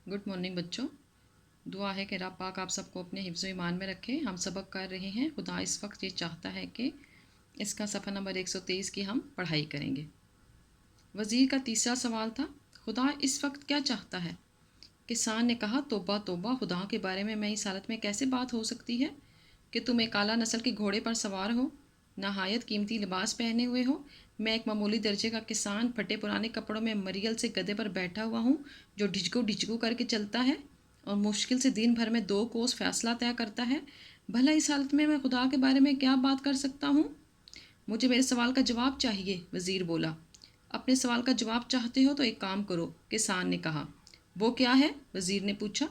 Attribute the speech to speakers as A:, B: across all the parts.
A: Good morning बच्चों। दुआ है कि रब पाक आप सबको अपने हिफ्ज़ व ईमान में रखे। हम सबक कर रहे हैं। खुदा इस वक्त ये चाहता है कि इसका सफ़ा नंबर 123 की हम पढ़ाई करेंगे। वज़ीर का तीसरा सवाल था, खुदा इस वक्त क्या चाहता है? किसान ने कहा, तौबा तौबा, खुदा के बारे में मैं इस हालत में कैसे बात हो सकती है कि तुम एक आला नस्ल के घोड़े पर सवार हो, नहायत कीमती लिबास पहने हुए हो। मैं एक मामूली दर्जे का किसान फटे पुराने कपड़ों में मरियल से गधे पर बैठा हुआ हूँ जो ढिचकू ढिचकू करके चलता है और मुश्किल से दिन भर में 2 कोस फैसला तय करता है। भला इस हालत में मैं खुदा के बारे में क्या बात कर सकता हूँ? मुझे मेरे सवाल का जवाब चाहिए, वज़ीर बोला। अपने सवाल का जवाब चाहते हो तो एक काम करो, किसान ने कहा। वो क्या है? वज़ीर ने पूछा।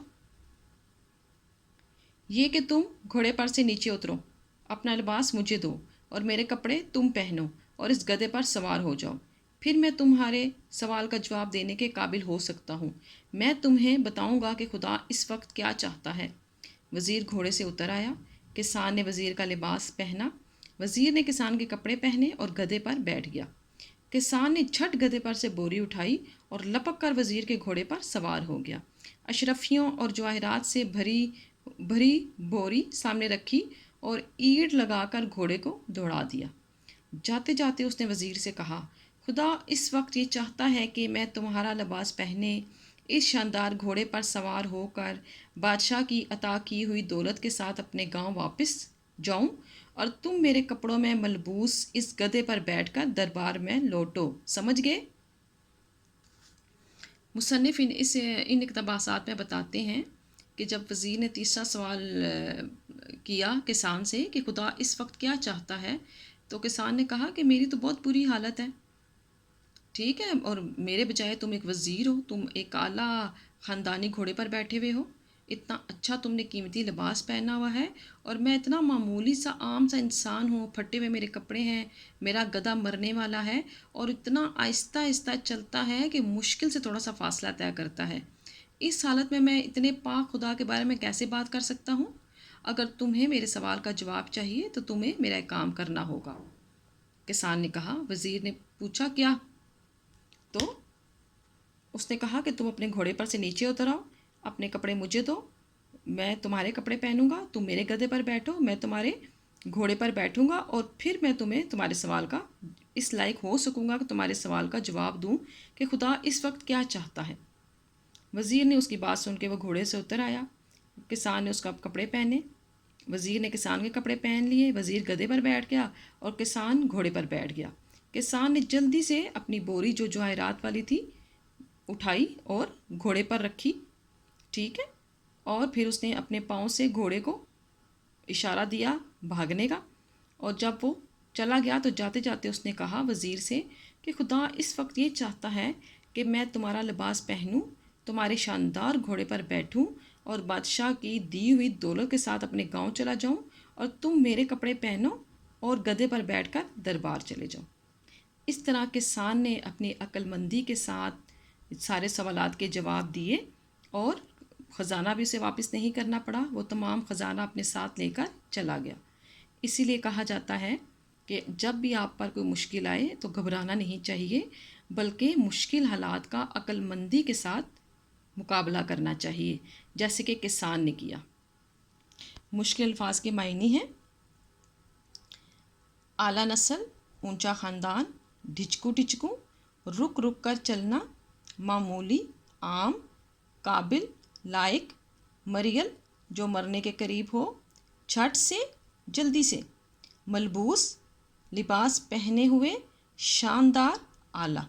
A: ये कि तुम घोड़े पर से नीचे उतरो, अपना लिबास मुझे दो और मेरे कपड़े तुम पहनो और इस गधे पर सवार हो जाओ। फिर मैं तुम्हारे सवाल का जवाब देने के काबिल हो सकता हूँ। मैं तुम्हें बताऊँगा कि खुदा इस वक्त क्या चाहता है। वज़ीर घोड़े से उतर आया। किसान ने वज़ीर का लिबास पहना। वज़ीर ने किसान के कपड़े पहने और गधे पर बैठ गया। किसान ने झट गधे पर से बोरी उठाई और लपक कर वज़ीर के घोड़े पर सवार हो गया। अशरफियों और जवाहरात से भरी भरी बोरी सामने रखी और ईंट लगाकर घोड़े को दौड़ा दिया। जाते जाते उसने वज़ीर से कहा, खुदा इस वक्त ये चाहता है कि मैं तुम्हारा लिबास पहने इस शानदार घोड़े पर सवार होकर बादशाह की अता की हुई दौलत के साथ अपने गांव वापस जाऊं और तुम मेरे कपड़ों में मलबूस इस गधे पर बैठकर दरबार में लौटो। समझ गए? मुसन्निफ़ इन इक़्तिबासात में बताते हैं कि जब वज़ीर ने तीसरा सवाल किया किसान से कि खुदा इस वक्त क्या चाहता है, तो किसान ने कहा कि मेरी तो बहुत बुरी हालत है, ठीक है, और मेरे बजाय तुम एक वज़ीर हो, तुम एक आला ख़ानदानी घोड़े पर बैठे हुए हो, इतना अच्छा तुमने कीमती लिबास पहना हुआ है और मैं इतना मामूली सा आम सा इंसान हूँ, फटे हुए मेरे कपड़े हैं, मेरा गधा मरने वाला है और इतना आहिस्ता आहिस्ता चलता है कि मुश्किल से थोड़ा सा फासला तय करता है। इस हालत में मैं इतने पाक खुदा के बारे में कैसे बात कर सकता हूँ? अगर तुम्हें मेरे सवाल का जवाब चाहिए तो तुम्हें मेरा एक काम करना होगा। किसान ने कहा। वज़ीर ने पूछा, क्या? तो उसने कहा कि तुम अपने घोड़े पर से नीचे उतर आओ, अपने कपड़े मुझे दो, मैं तुम्हारे कपड़े पहनूंगा, तुम मेरे गधे पर बैठो, मैं तुम्हारे घोड़े पर बैठूंगा और फिर मैं तुम्हें तुम्हारे सवाल का इस लायक हो सकूंगा कि तुम्हारे सवाल का जवाब दूं कि खुदा इस वक्त क्या चाहता है। वज़ीर ने उसकी बात सुन के वो घोड़े से उतर आया। किसान ने उसका कपड़े पहने। वज़ीर ने किसान के कपड़े पहन लिए। वज़ीर गधे पर बैठ गया और किसान घोड़े पर बैठ गया। किसान ने जल्दी से अपनी बोरी जो जवाहरात वाली थी उठाई और घोड़े पर रखी, ठीक है, और फिर उसने अपने पाँव से घोड़े को इशारा दिया भागने का और जब वो चला गया तो जाते जाते उसने कहा वज़ीर से कि खुदा इस वक्त ये चाहता है कि मैं तुम्हारा लिबास पहनूं, तुम्हारे शानदार घोड़े पर बैठूं और बादशाह की दी हुई दौलत के साथ अपने गांव चला जाऊं और तुम मेरे कपड़े पहनो और गधे पर बैठकर दरबार चले जाओ। इस तरह किसान ने अपनी अक्लमंदी के साथ सारे सवालात के जवाब दिए और ख़जाना भी उसे वापस नहीं करना पड़ा। वो तमाम ख़जाना अपने साथ लेकर चला गया। इसीलिए कहा जाता है कि जब भी आप पर कोई मुश्किल आए तो घबराना नहीं चाहिए, बल्कि मुश्किल हालात का अक्लमंदी के साथ मुकाबला करना चाहिए, जैसे कि किसान ने किया। मुश्किल अल्फाज के मायने हैं आला नस्ल, ऊंचा ख़ानदान, ढिचकू ढिचकू, रुक रुक कर चलना, मामूली, आम, काबिल, लायक, मरियल जो मरने के करीब हो, झट से, जल्दी से, मलबूस लिबास पहने हुए, शानदार, आला।